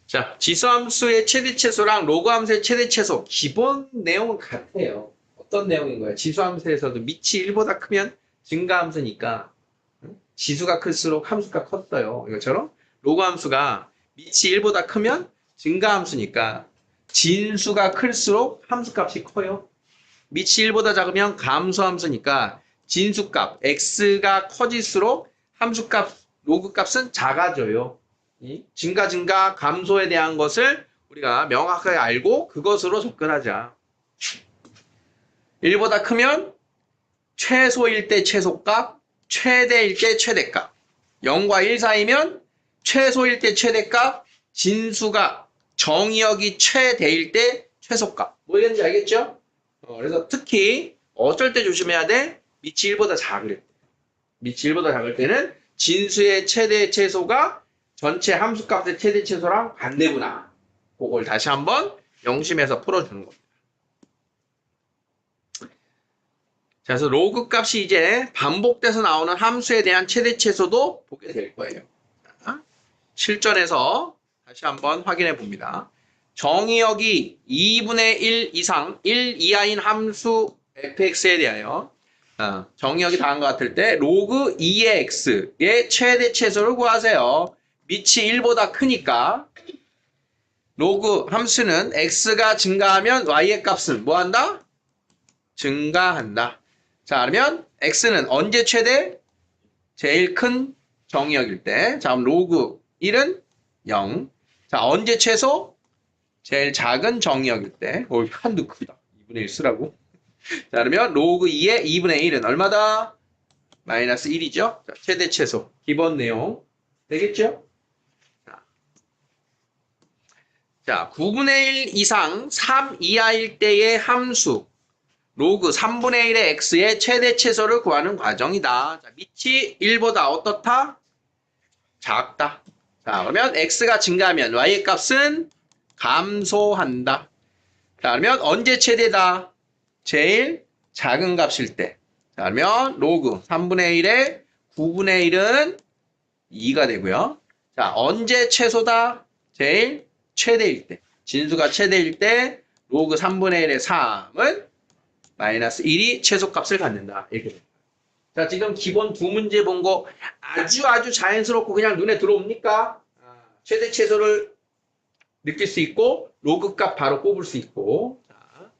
자, 지수함수의 최대최소랑 로그함수의 최대최소 기본 내용은 같아요. 어떤 내용인 거예요? 지수함수에서도 밑이 1보다 크면 증가함수니까 지수가 클수록 함수가 컸어요. 이것처럼 로그함수가 밑이 1보다 크면 증가함수니까 진수가 클수록 함수값이 커요. 밑이 1보다 작으면 감소함수니까 진수값 x가 커질수록 함수값 로그값은 작아져요. 이 증가 감소에 대한 것을 우리가 명확하게 알고 그것으로 접근하자. 1보다 크면 최소일 때 최소값, 최대일 때 최대값. 0과 1 사이면 최소일 때 최대값, 진수가 정의역이 최대일 때 최소값. 뭐 이런지 알겠죠? 그래서 특히 어쩔 때 조심해야 돼? 밑이 1보다 작을 때. 밑이 1보다 작을 때는 진수의 최대 최소가 전체 함수값의 최대 최소랑 반대구나. 그걸 다시 한번 명심해서 풀어주는 겁니다. 자, 그래서 로그 값이 이제 반복돼서 나오는 함수에 대한 최대 최소도 보게 될 거예요. 자, 실전에서 다시 한번 확인해 봅니다. 정의역이 2분의 1 이상 1 이하인 함수 fx에 대하여 정의역이 다음과 같을 때 로그 2의 x의 최대 최소를 구하세요. 밑이 1보다 크니까 로그 함수는 x가 증가하면 y의 값은 뭐한다? 증가한다. 자, 그러면 x는 언제 최대? 제일 큰 정의역일 때. 자, 그럼 로그 1은 0. 자, 언제 최소? 제일 작은 정의역일 때. 한도 크다. 2분의 1 쓰라고. 자, 그러면 로그 2의 2분의 1은 얼마다? 마이너스 1이죠. 자, 최대 최소. 기본 내용. 되겠죠? 자, 9분의 1 이상 3 이하일 때의 함수 로그 3분의 1의 x의 최대 최소를 구하는 과정이다. 자, 밑이 1보다 어떻다? 작다. 자, 그러면 x가 증가하면 y의 값은 감소한다. 자, 그러면 언제 최대다? 제일 작은 값일 때. 자, 그러면 로그 3분의 1의 9분의 1은 2가 되고요. 자, 언제 최소다? 제일 최대일 때. 진수가 최대일 때 로그 3분의 1의 3은 마이너스 1이 최소값을 갖는다. 이렇게 됩니다. 자, 지금 기본 두 문제 본 거 아주 자연스럽고 그냥 눈에 들어옵니까? 최대 최소를 느낄 수 있고 로그 값 바로 뽑을 수 있고. 자,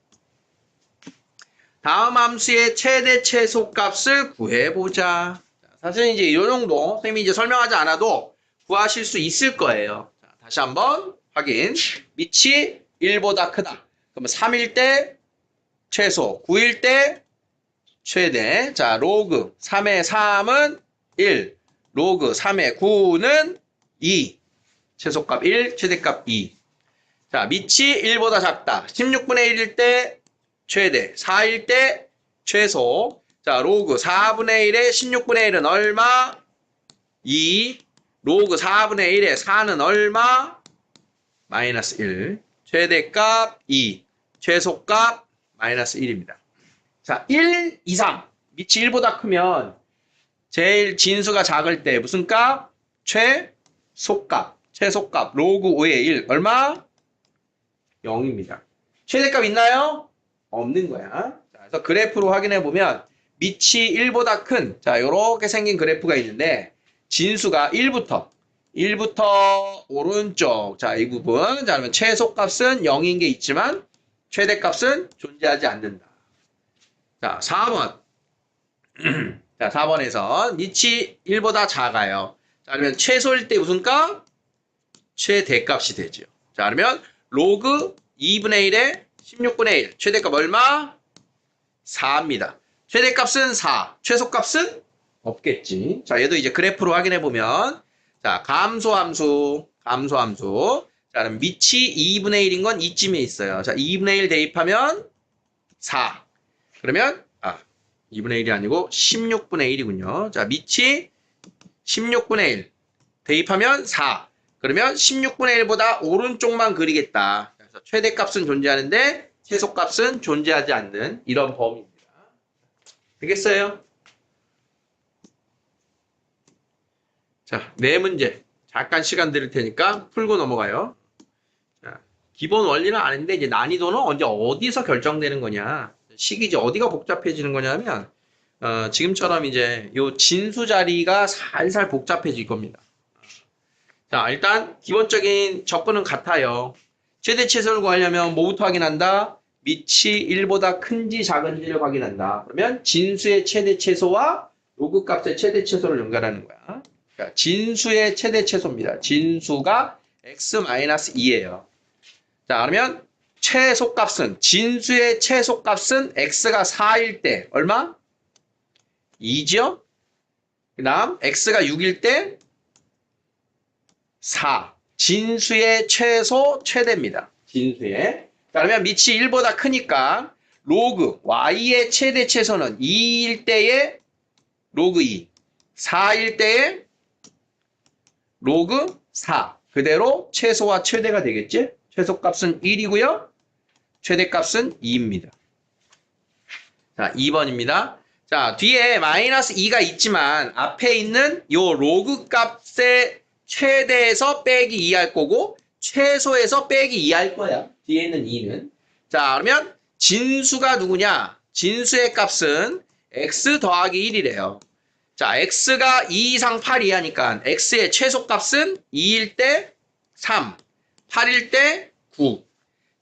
다음 함수의 최대 최소 값을 구해보자. 사실 이제 이 정도 선생님이 이제 설명하지 않아도 구하실 수 있을 거예요. 자, 다시 한번 확인. 밑이 1보다 크다. 그러면 3일 때 최소, 9일 때 최대. 자, 로그 3의 3은 1, 로그 3의 9는 2. 최소값 1, 최대값 2. 자, 밑이 1보다 작다. 16분의 1일 때 최대, 4일 때 최소. 자, 로그 4분의 1의 16분의 1은 얼마? 2. 로그 4분의 1의 4는 얼마? 마이너스 1. 최대값 2. 최소값 마이너스 1입니다. 자, 1 이상. 밑이 1보다 크면 제일 진수가 작을 때 무슨 값? 최소값. 최소값. 로그 5의 1. 얼마? 0입니다. 최대값 있나요? 없는 거야. 자, 그래서 그래프로 확인해 보면 밑이 1보다 큰, 자, 요렇게 생긴 그래프가 있는데 진수가 1부터 오른쪽. 자, 이 부분. 자, 그러면 최소값은 0인 게 있지만 최대값은 존재하지 않는다. 자, 4번. 자, 4번에서 밑이 1보다 작아요. 자, 그러면 최소일 때 무슨 값? 최대값이 되죠. 자, 그러면 로그 2분의 1에 16분의 1. 최대값 얼마? 4입니다. 최대값은 4. 최소값은 없겠지. 자, 얘도 이제 그래프로 확인해 보면 자, 감소함수. 자, 그럼 밑이 2분의 1인 건 이쯤에 있어요. 자, 2분의 1 대입하면 4. 그러면 2분의 1이 아니고 16분의 1이군요. 자, 밑이 16분의 1 대입하면 4. 그러면 16분의 1보다 오른쪽만 그리겠다. 그래서 최대값은 존재하는데 최소값은 존재하지 않는 이런 범위입니다. 되겠어요? 자, 네 문제. 잠깐 시간 드릴 테니까 풀고 넘어가요. 자, 기본 원리는 아는데 이제 난이도는 언제 어디서 결정되는 거냐. 식이지 어디가 복잡해지는 거냐면 지금처럼 이제 요 진수 자리가 살살 복잡해질 겁니다. 자, 일단 기본적인 접근은 같아요. 최대 최소를 구하려면 뭐부터 확인한다? 밑이 1보다 큰지 작은지를 확인한다. 그러면 진수의 최대 최소와 로그 값의 최대 최소를 연결하는 거야. 그러니까 진수의 최대 최소입니다. 진수가 x-2예요. 자, 그러면 최소값은 진수의 최소값은 x가 4일 때 얼마? 2죠? 그 다음 x가 6일 때 4. 진수의 최소 최대입니다. 진수의. 자, 그러면 밑이 1보다 크니까 로그 y의 최대 최소는 2일 때의 로그 2. 4일 때의 로그 4. 그대로 최소와 최대가 되겠지? 최소값은 1이고요. 최대값은 2입니다. 자, 2번입니다. 자, 뒤에 마이너스 2가 있지만 앞에 있는 요 로그 값의 최대에서 빼기 2 할 거고 최소에서 빼기 2 할 거야. 뒤에 있는 2는. 자, 그러면 진수가 누구냐? 진수의 값은 x 더하기 1이래요. 자, x가 2 이상 8 이하니까 x의 최소값은 2일 때 3, 8일 때 9.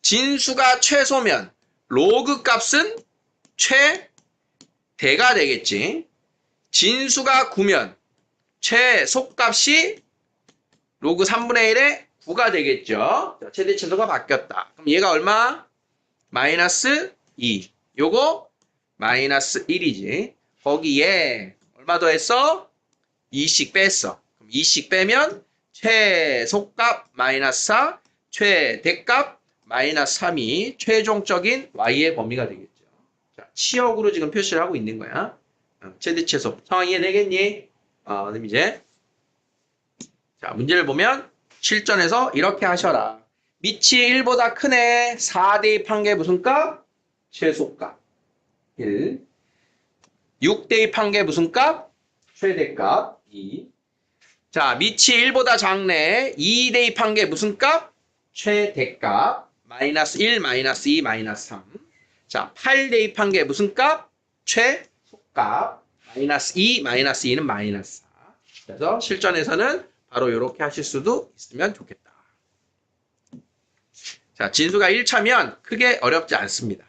진수가 최소면 로그 값은 최대가 되겠지. 진수가 9면 최소값이 로그 3분의 1에 9가 되겠죠. 자, 최대 최소가 바뀌었다. 그럼 얘가 얼마? 마이너스 2. 요거 마이너스 1이지. 거기에 얼마 더했어? 2씩 뺐어. 그럼 2씩 빼면 최소값 마이너스 4, 최대값 마이너스 3이 최종적인 y의 범위가 되겠죠. 자, 치역으로 지금 표시를 하고 있는 거야. 최대 최소. 상황 이해되겠니? 그럼 이제 자, 문제를 보면 실전에서 이렇게 하셔라. 밑이 1보다 크네. 4 대입한 게 무슨 값? 최소값. 1. 6 대입한 게 무슨 값? 최대값. 2. 자, 밑이 1보다 작네. 2 대입한 게 무슨 값? 최대값. 마이너스 1, 마이너스 2, 마이너스 3. 자, 8 대입한 게 무슨 값? 최소값. 마이너스 2, 마이너스 2는 마이너스 4. 그래서 실전에서는 바로 이렇게 하실 수도 있으면 좋겠다. 자, 진수가 1차면 크게 어렵지 않습니다.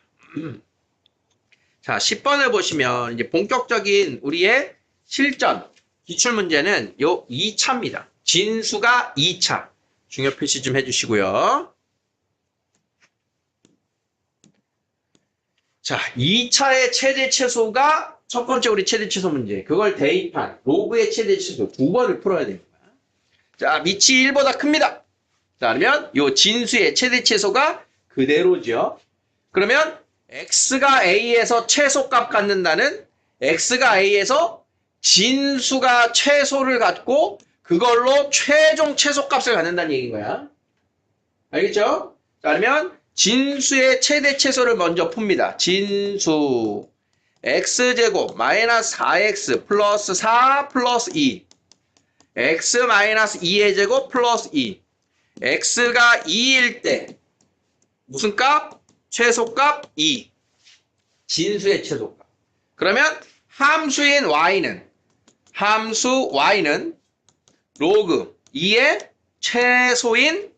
자, 10번을 보시면 이제 본격적인 우리의 실전 기출문제는 요 2차입니다. 진수가 2차. 중요 표시 좀 해주시고요. 자, 2차의 최대 최소가 첫 번째 우리 최대 최소 문제. 그걸 대입한 로그의 최대 최소 2번을 풀어야 됩니다. 자, 밑이 1보다 큽니다. 자, 그러면 요 진수의 최대 최소가 그대로죠. 그러면 x가 a에서 최소값 갖는다는 x가 a에서 진수가 최소를 갖고 그걸로 최종 최소값을 갖는다는 얘기인 거야. 알겠죠? 자, 그러면 진수의 최대 최소를 먼저 풉니다. 진수 x제곱 마이너스 4x 플러스 4 플러스 2 x 마이너스 2의 제곱 플러스 2 x가 2일 때 무슨 값? 최소값 2 진수의 최소값. 그러면 함수인 y는 로그 2의 최소인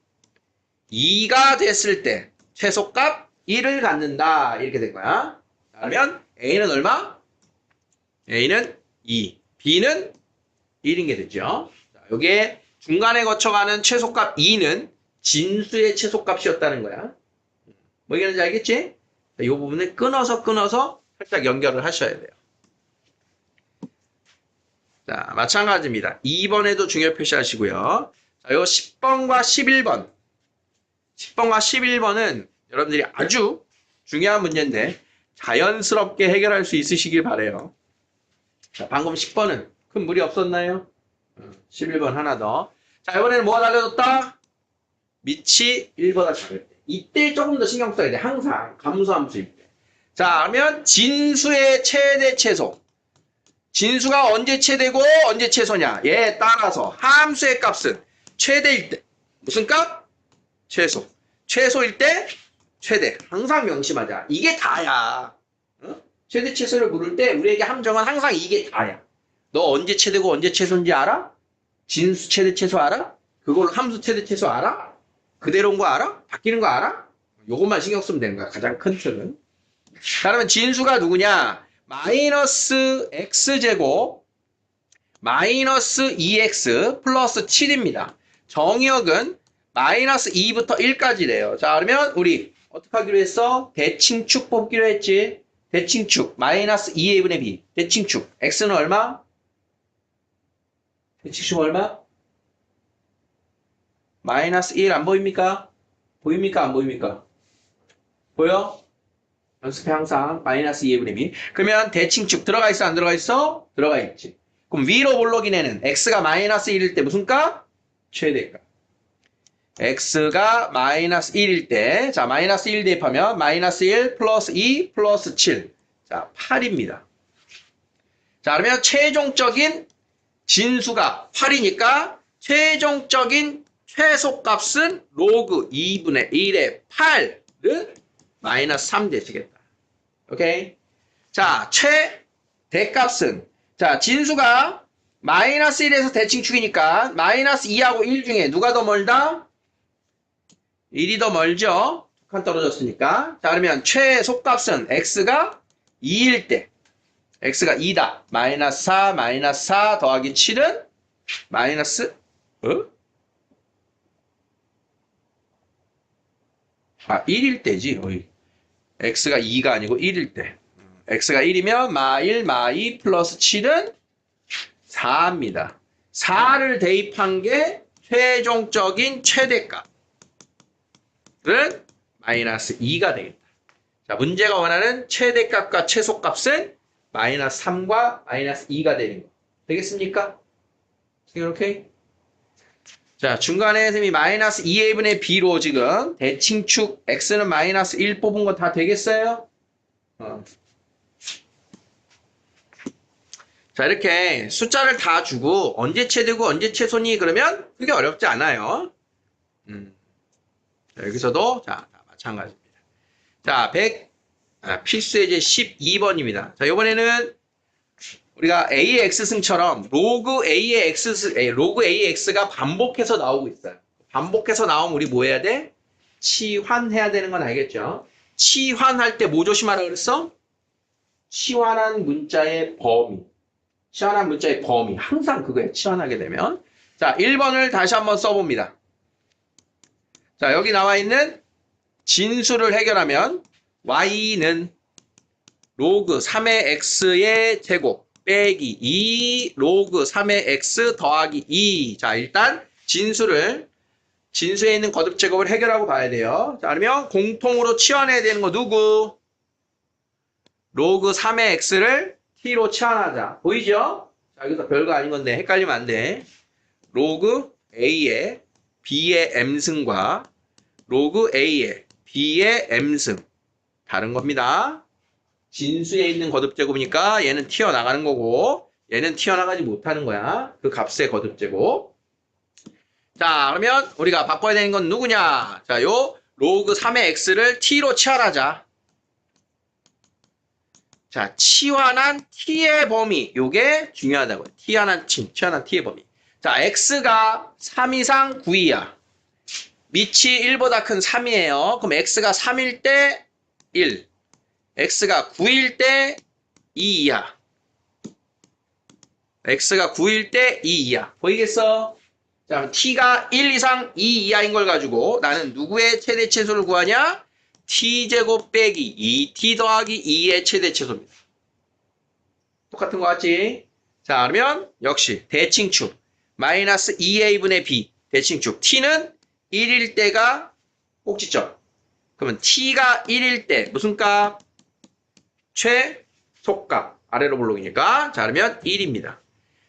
2가 됐을 때 최소값 1을 갖는다. 이렇게 된 거야. 그러면 a는 얼마? a는 2, b는 1인 게 되죠. 자, 여기에 중간에 거쳐가는 최소값 2는 진수의 최소값이었다는 거야. 뭐 얘기하는지 알겠지? 자, 이 부분을 끊어서 살짝 연결을 하셔야 돼요. 자, 마찬가지입니다. 2번에도 중요 표시하시고요. 자, 요 10번과 11번. 10번과 11번은 여러분들이 아주 중요한 문제인데 자연스럽게 해결할 수 있으시길 바래요. 자, 방금 10번은 큰 무리 없었나요? 11번 하나 더. 자, 이번에는 뭐가 달려졌다? 밑이 1보다 작을 때. 이때 조금 더 신경 써야 돼. 항상 감소함수일 때. 자, 그러면 진수의 최대 최소. 진수가 언제 최대고 언제 최소냐? 얘에 따라서 함수의 값은 최대일 때 무슨 값? 최소. 최소일 때 최대. 항상 명심하자. 이게 다야. 어? 최대 최소를 물을 때 우리에게 함정은 항상 이게 다야. 너 언제 최대고 언제 최소인지 알아? 진수 최대 최소 알아? 그걸로 함수 최대 최소 알아? 그대로인 거 알아? 바뀌는 거 알아? 요것만 신경 쓰면 되는 거야. 가장 큰 틀은. 자, 그러면 진수가 누구냐? 마이너스 x제곱 마이너스 2x 플러스 7입니다. 정의역은 마이너스 2부터 1까지래요. 자, 그러면 우리 어떻게 하기로 했어? 대칭축 뽑기로 했지. 대칭축 마이너스 2a분의 b. 대칭축 x는 얼마? 대칭축 얼마? 마이너스 1 안 보입니까? 보입니까? 안 보입니까? 보여? 연습해 항상 마이너스 2a분의 b. 그러면 대칭축 들어가 있어 안 들어가 있어? 들어가 있지. 그럼 위로 볼록이네는 x가 마이너스 1일 때 무슨 값? 최대값. x가 마이너스 1일 때, 자, 마이너스 1 대입하면 마이너스 1 플러스 2 플러스 7. 자, 8입니다. 자, 그러면 최종적인 진수가 8이니까 최종적인 최소값은 로그 2분의 1의 8은 마이너스 3 되시겠다. 오케이? 자, 최대값은, 자, 진수가 마이너스 1에서 대칭축이니까 마이너스 2하고 1 중에 누가 더 멀다? 1이 더 멀죠? 2칸 떨어졌으니까. 자, 그러면 최소값은 x가 2일 때, x가 2다. 마이너스 4, 마이너스 4 더하기 7은 마이너스, 아, 1일 때지. 어이. x가 2가 아니고 1일 때. x가 1이면 마1, 마2 플러스 7은 4입니다. 4를 대입한 게 최종적인 최대값은 마이너스 2가 되겠다. 자, 문제가 원하는 최대값과 최소값은 마이너스 3과 마이너스 2가 되는 거. 되겠습니까? 오케이? 자, 중간에 선생님이 마이너스 2a분의 b로 지금 대칭축 x는 마이너스 1 뽑은 거 다 되겠어요? 자, 이렇게 숫자를 다 주고 언제 최대고 언제 최소니 그러면 그게 어렵지 않아요. 자, 여기서도 자, 마찬가지입니다. 자, 필수 예제 12번입니다. 자, 이번에는 우리가 A의 X승처럼 로그 A의 X가 반복해서 나오고 있어요. 반복해서 나오면 우리 뭐 해야 돼? 치환해야 되는 건 알겠죠? 치환할 때 뭐 조심하라 그랬어? 치환한 문자의 범위. 치환한 문자의 범위. 항상 그거예요. 치환하게 되면. 자, 1번을 다시 한번 써봅니다. 자, 여기 나와 있는 진수를 해결하면 y는 로그 3의 x의 제곱 빼기 2 로그 3의 x 더하기 2. 자, 일단 진수에 있는 거듭제곱을 해결하고 봐야 돼요. 자, 그러면 공통으로 치환해야 되는 거 누구? 로그 3의 x를 t로 치환하자. 보이죠? 자, 여기서 별거 아닌 건데 헷갈리면 안 돼. 로그 a의 b의 m승과 로그 a의 b의 m승 다른 겁니다. 진수에 있는 거듭제곱이니까 얘는 튀어나가는 거고 얘는 튀어나가지 못하는 거야. 그 값의 거듭제곱. 자, 그러면 우리가 바꿔야 되는 건 누구냐? 자, 요 로그 3의 x를 t로 치환하자. 자, 치환한 t의 범위. 요게 중요하다고요. 치환한 t의 범위. 자, x가 3 이상 9이야. 밑이 1보다 큰 3이에요. 그럼 x가 3일 때 1. x가 9일 때 2 이하. x가 9일 때 2 이하. 보이겠어? 자, t가 1 이상 2 이하인 걸 가지고 나는 누구의 최대 최소를 구하냐? t제곱 빼기 2t 더하기 2의 최대 최소입니다. 똑같은 거 같지? 자, 그러면 역시 대칭축 마이너스 2a분의 b 대칭축 t는 1일 때가 꼭지점. 그러면 t가 1일 때 무슨 값? 최소값. 아래로 볼록이니까. 자, 그러면 1입니다.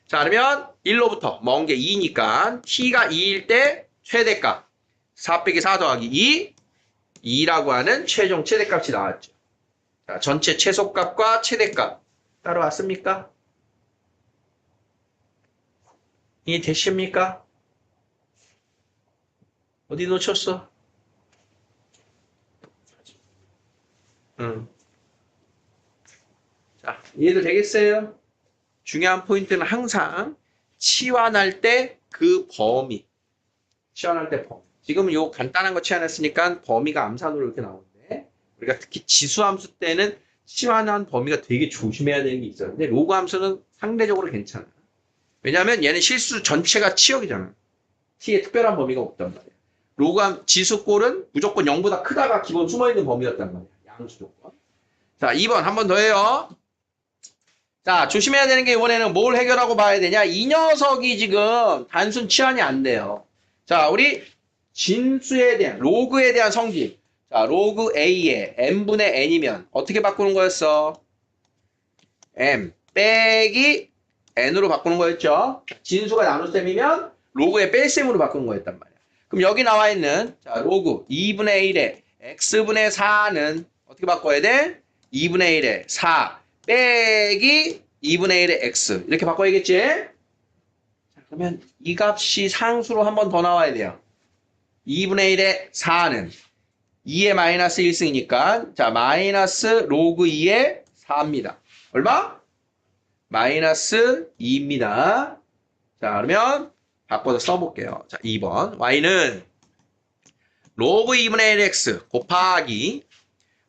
자, 그러면 1로부터 먼 게 2니까 t가 2일 때 최대값 4 빼기 4 더하기 2라고 하는 최종 최대값이 나왔죠. 자, 전체 최소값과 최대값 따라왔습니까? 이해되십니까? 어디 놓쳤어? 응. 자, 이해도 되겠어요? 중요한 포인트는 항상 치환할 때 그 범위. 치환할 때 범위. 지금 요 간단한 거 치환했으니까 범위가 암산으로 이렇게 나오는데 우리가 특히 지수함수 때는 치환한 범위가 되게 조심해야 되는 게 있어요. 근데 로그 함수는 상대적으로 괜찮아. 왜냐하면 얘는 실수 전체가 치역이잖아. t에 특별한 범위가 없단 말이야. 로그함 지수꼴은 무조건 0보다 크다가 기본 숨어있는 범위였단 말이야. 양수 조건. 자, 2번 한 번 더 해요. 자, 조심해야 되는 게 이번에는 뭘 해결하고 봐야 되냐? 이 녀석이 지금 단순 치환이 안 돼요. 자, 우리 진수에 대한, 로그에 대한 성질. 자, 로그 A에 n분의 n이면 어떻게 바꾸는 거였어? m 빼기 n으로 바꾸는 거였죠? 진수가 나눗셈이면 로그의 뺄셈으로 바꾸는 거였단 말이야. 그럼 여기 나와 있는 자, 로그 2분의 1에 x분의 4는 어떻게 바꿔야 돼? 2분의 1에 4 빼기 2분의 1의 x 이렇게 바꿔야겠지? 자, 그러면 이 값이 상수로 한 번 더 나와야 돼요. 2분의 1의 4는 2의 마이너스 1승이니까 자 마이너스 로그 2의 4입니다. 얼마? 마이너스 2입니다. 자 그러면 바꿔서 써볼게요. 자 2번 y는 로그 2분의 1x 곱하기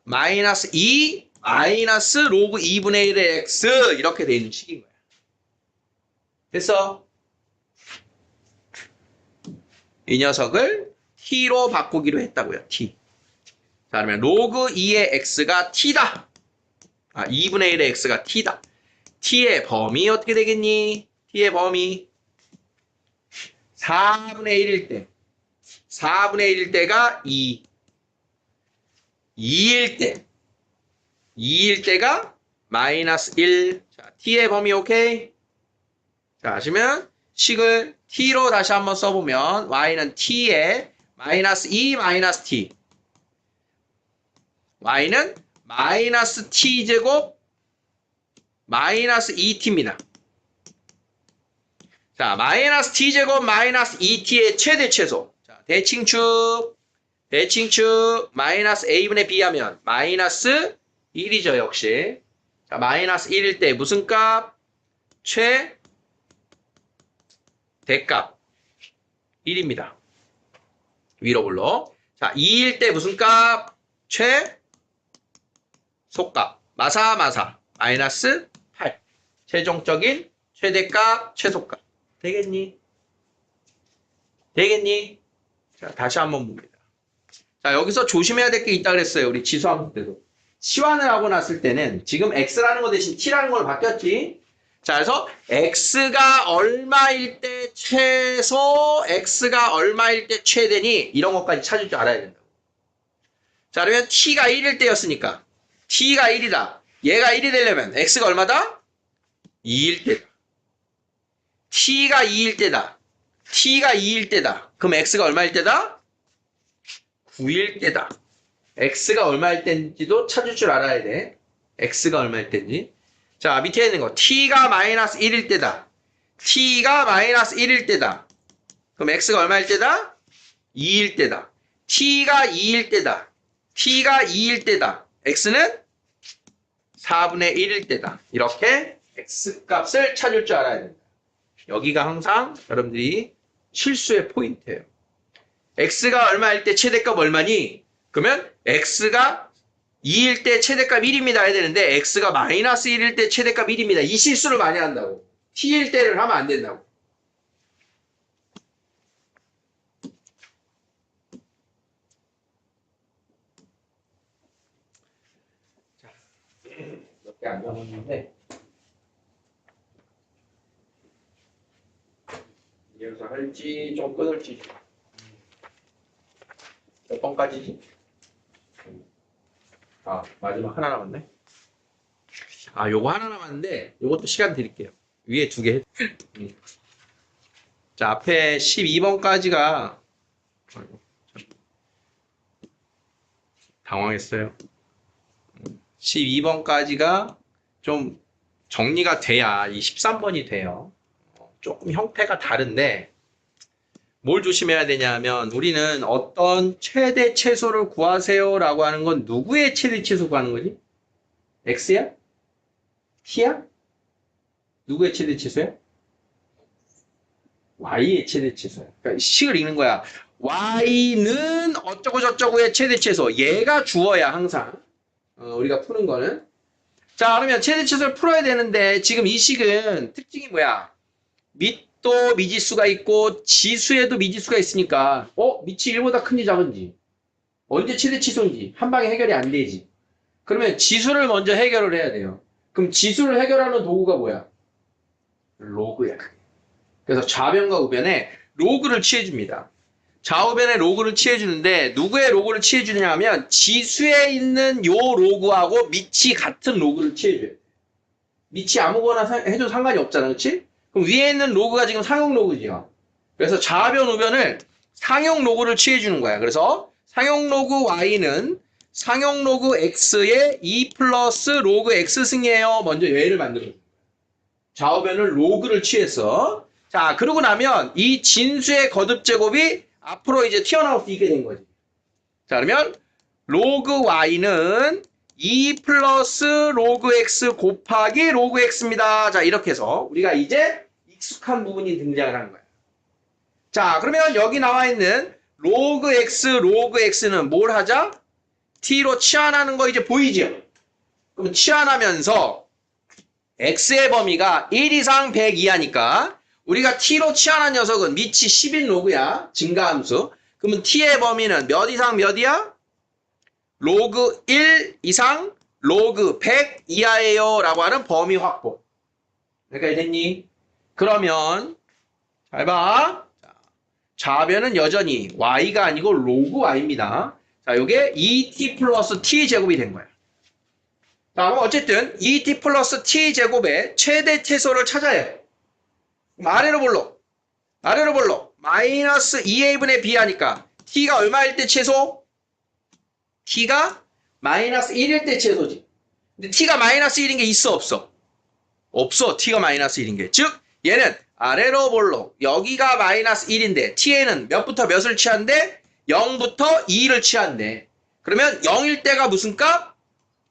마이너스 2 마이너스 로그 2분의 1의 x 이렇게 돼 있는 식인 거야. 됐어? 이 녀석을 t로 바꾸기로 했다고요. t. 자 그러면 로그 2의 x가 t다. 2분의 1의 x가 t다. t의 범위 어떻게 되겠니? t의 범위 4분의 1일 때 4분의 1일 때가 2 2일 때 2일 때가 마이너스 1. 자, t의 범위 오케이? 자, 하시면 식을 t로 다시 한번 써보면 y는 t에 마이너스 2 마이너스 t y는 마이너스 t제곱 마이너스 2t입니다. 자, 마이너스 t제곱 마이너스 2t의 최대 최소. 자, 대칭축 마이너스 a분의 b 하면 마이너스 1이죠, 역시. 자, 마이너스 1일 때 무슨 값? 대값 1입니다. 위로 불러. 자, 2일 때 무슨 값? 속값. 마사. 마이너스 8. 최종적인 최대값, 최소값. 되겠니? 자, 다시 한번 봅니다. 자, 여기서 조심해야 될 게 있다 그랬어요. 우리 지수함수 때도. 치환을 하고 났을 때는 지금 x라는 거 대신 t라는 걸로 바뀌었지. 자, 그래서 x가 얼마일 때 최소, x가 얼마일 때 최대니 이런 것까지 찾을 줄 알아야 된다고. 자, 그러면 t가 1일 때였으니까 t가 1이다. 얘가 1이 되려면 x가 얼마다? 2일 때다. t가 2일 때다. 그럼 x가 얼마일 때다? 9일 때다. x가 얼마일 때인지도 찾을 줄 알아야 돼. x가 얼마일 때인지. 자, 밑에 있는 거. t가 마이너스 1일 때다. t가 마이너스 1일 때다. 그럼 x가 얼마일 때다? 2일 때다. t가 2일 때다. x는 4분의 1일 때다. 이렇게 x값을 찾을 줄 알아야 된다. 여기가 항상 여러분들이 실수의 포인트예요. x가 얼마일 때 최대값 얼마니? 그러면 x가 2일 때 최대값 1입니다 해야 되는데 x가 마이너스 1일 때 최대값 1입니다. 이 실수를 많이 한다고. t일 때를 하면 안 된다고. 자, 몇 개 안 남았는데 이어서 할지 좀 끊을지 몇 번까지지? 마지막 하나 남았네. 요거 하나 남았는데 요것도 시간 드릴게요. 위에 두 개. 자, 앞에 12번까지가 당황했어요. 12번까지가 좀 정리가 돼야 이 13번이 돼요. 조금 형태가 다른데 뭘 조심해야 되냐면 우리는 어떤 최대 최소를 구하세요라고 하는 건 누구의 최대 최소 구하는 거지? x야? t야? 누구의 최대 최소야? y의 최대 최소야. 그러니까 식을 읽는 거야. y는 어쩌고 저쩌고의 최대 최소. 얘가 주어야 항상. 우리가 푸는 거는. 자, 그러면 최대 최소를 풀어야 되는데 지금 이 식은 특징이 뭐야? 밑도 미지수가 있고 지수에도 미지수가 있으니까 밑이 1보다 큰지 작은지 언제 최대 최소인지 한 방에 해결이 안 되지. 그러면 지수를 먼저 해결을 해야 돼요. 그럼 지수를 해결하는 도구가 뭐야? 로그야. 그래서 좌변과 우변에 로그를 취해줍니다. 좌우변에 로그를 취해주는데 누구의 로그를 취해주느냐 하면 지수에 있는 요 로그하고 밑이 같은 로그를 취해줘요. 밑이 아무거나 해도 상관이 없잖아. 그렇지? 그럼 위에 있는 로그가 지금 상용 로그지요. 그래서 좌변 우변을 상용 로그를 취해주는 거야. 그래서 상용 로그 y는 상용 로그 x의 2 플러스 로그 x 승이에요. 먼저 얘를 만들어줘요. 좌우변을 로그를 취해서 자 그러고 나면 이 진수의 거듭 제곱이 앞으로 이제 튀어나올 수 있게 된 거지. 자 그러면 로그 y는 2 플러스 로그 x 곱하기 로그 x입니다. 자 이렇게 해서 우리가 이제 익숙한 부분이 등장을 하는 거야. 자 그러면 여기 나와 있는 로그 x는 뭘 하자? t로 치환하는 거 이제 보이죠? 그럼 치환하면서 x의 범위가 1 이상 100 이하니까 우리가 t로 치환한 녀석은 밑이 10인 로그야. 증가함수. 그러면 t의 범위는 몇 이상 몇이야? 로그 1 이상 로그 100 이하예요 라고 하는 범위 확보. 여기까지 됐니? 그러면 잘 봐. 좌변은 여전히 y가 아니고 로그 y입니다. 자, 요게 2t 플러스 t 제곱이 된 거야. 자, 그럼 어쨌든 2t 플러스 t 제곱의 최대 최소를 찾아야 해. 아래로 볼록. 마이너스 2a분의 b 하니까 t가 얼마일 때 최소? t가 마이너스 1일 때 최소지. 근데 t가 마이너스 1인 게 있어 없어? 없어. t가 마이너스 1인 게. 즉 얘는 아래로 볼록 여기가 마이너스 1인데 t에는 몇부터 몇을 취한대? 0부터 2를 취한대. 그러면 0일 때가 무슨 값?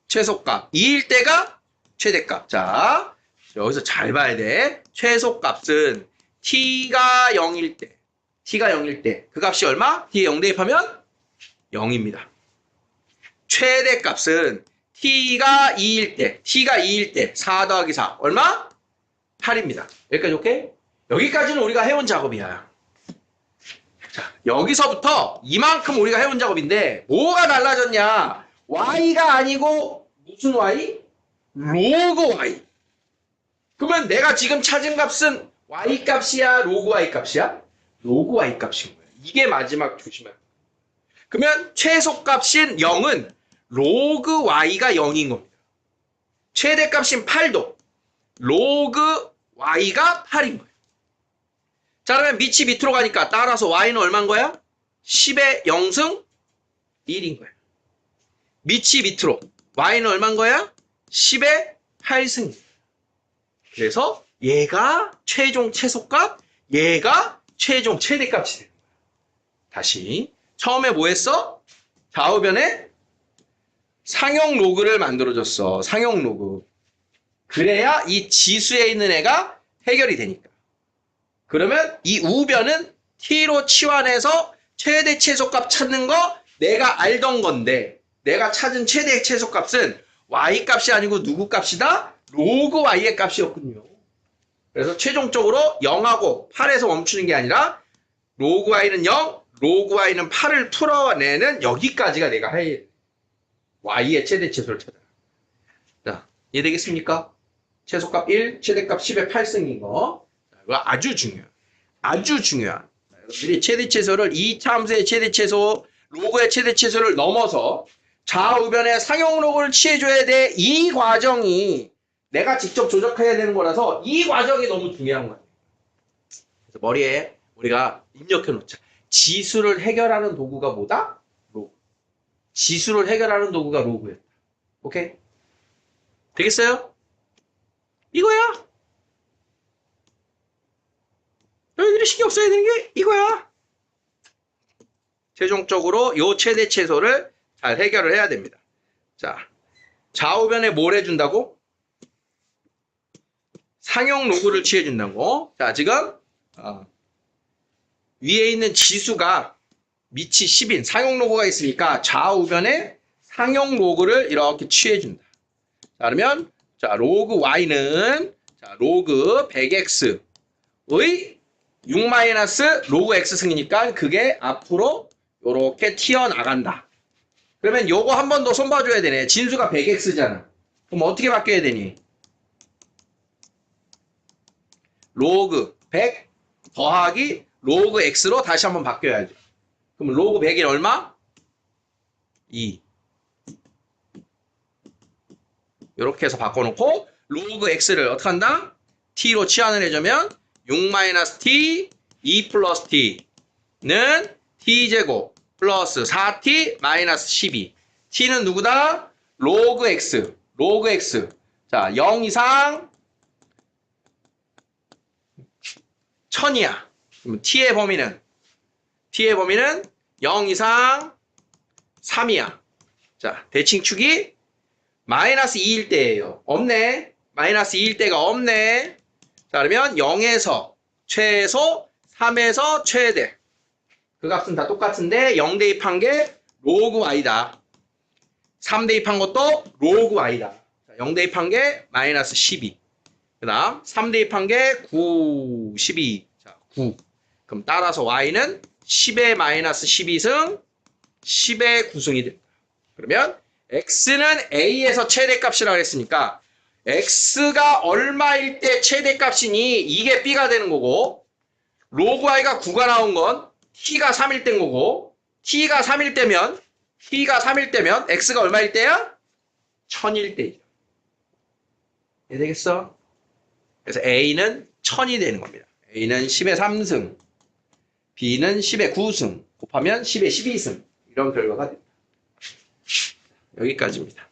최소값. 2일 때가 최대값. 자 여기서 잘 봐야 돼. 최소값은 t가 0일 때 그 값이 얼마? t에 0 대입하면 0입니다. 최대값은 t가 2일 때 4 더하기 4 얼마? 8입니다. 여기까지 오케이? 여기까지는 우리가 해온 작업이야. 자, 여기서부터 이만큼 우리가 해온 작업인데 뭐가 달라졌냐? y가 아니고 무슨 y? 로그 y. 그러면 내가 지금 찾은 값은 y 값이야? 로그 y 값이야? 로그 y 값인 거야. 이게 마지막 조심해야 돼. 그러면 최소값인 0은 로그 y가 0인 겁니다. 최대값인 8도 로그 y가 8인 거예요. 자 그러면 밑이 밑으로 가니까 따라서 y는 얼마인 거야? 10의 0승 1인 거야. 밑이 밑으로 y는 얼마인 거야? 10의 8승. 그래서 얘가 최종 최소값, 얘가 최종 최대값이 되는 거야. 다시 처음에 뭐 했어? 좌우변에 상용 로그를 만들어줬어. 상용 로그. 그래야 이 지수에 있는 애가 해결이 되니까. 그러면 이 우변은 t로 치환해서 최대 최소값 찾는 거 내가 알던 건데 내가 찾은 최대 최소값은 y 값이 아니고 누구 값이다? 로그 y의 값이었군요. 그래서 최종적으로 0하고 8에서 멈추는 게 아니라 로그 y는 0, 로그 y는 8을 풀어내는 여기까지가 내가 할 y의 최대 최소를 찾아. 자, 이해되겠습니까? 최소값 1, 최대값 10의 8승인 거. 이거 아주 중요한. 우리 최대 최소를 이 참수의 최대 최소, 로그의 최대 최소를 넘어서 좌우변의 상용 로그를 취해줘야 돼. 이 과정이 내가 직접 조작해야 되는 거라서 이 과정이 너무 중요한 거야. 그래서 머리에 우리가 입력해 놓자. 지수를 해결하는 도구가 뭐다? 로그. 지수를 해결하는 도구가 로그였다. 오케이? 되겠어요? 이거야. 너희들이 신경 써야 되는 게 이거야. 최종적으로 요 최대 최소를 잘 해결을 해야 됩니다. 자, 좌우변에 뭘 해준다고? 상용 로그를 취해준다고. 자, 지금 위에 있는 지수가 밑이 10인 상용 로그가 있으니까 좌우변에 상용 로그를 이렇게 취해준다. 자, 그러면 자, 로그 y는 자, 로그 100x의 6 마이너스 로그 x 승이니까 그게 앞으로 요렇게 튀어나간다. 그러면 요거 한 번 더 손봐줘야 되네. 진수가 100x잖아. 그럼 어떻게 바뀌어야 되니? 로그 100 더하기 로그 x로 다시 한번 바뀌어야죠. 그럼 로그 100이 얼마? 2. 이렇게 해서 바꿔놓고 로그 x를 어떻게 한다? t로 치환을 해주면 6-t 2 플러스 t는 t제곱 플러스 4t 마이너스 12. t는 누구다? 로그 x. 로그 x. 자, 0 이상 1000이야. 그럼 t의 범위는 0 이상 3이야. 자, 대칭축이 마이너스 2일 때예요. 없네. 마이너스 2일 때가 없네. 자, 그러면 0에서 최소, 3에서 최대. 그 값은 다 똑같은데 0 대입한 게 로그 y다. 3 대입한 것도 로그 y다. 자, 0 대입한 게 마이너스 12. 그 다음 3 대입한 게 9, 12. 자, 9. 그럼 따라서 y는 10의 마이너스 12승, 10의 9승이 된다. 그러면 x는 a에서 최대값이라고 했으니까 x가 얼마일 때 최대값이니 이게 b가 되는 거고, 로그 y가 9가 나온 건 t가 3일 때인 거고, t가 3일 때면 x가 얼마일 때야? 1000일 때이죠. 이해되겠어? 그래서 a는 1000이 되는 겁니다. a는 10의 3승, b는 10의 9승 곱하면 10의 12승, 이런 결과가 됩니다. 여기까지입니다.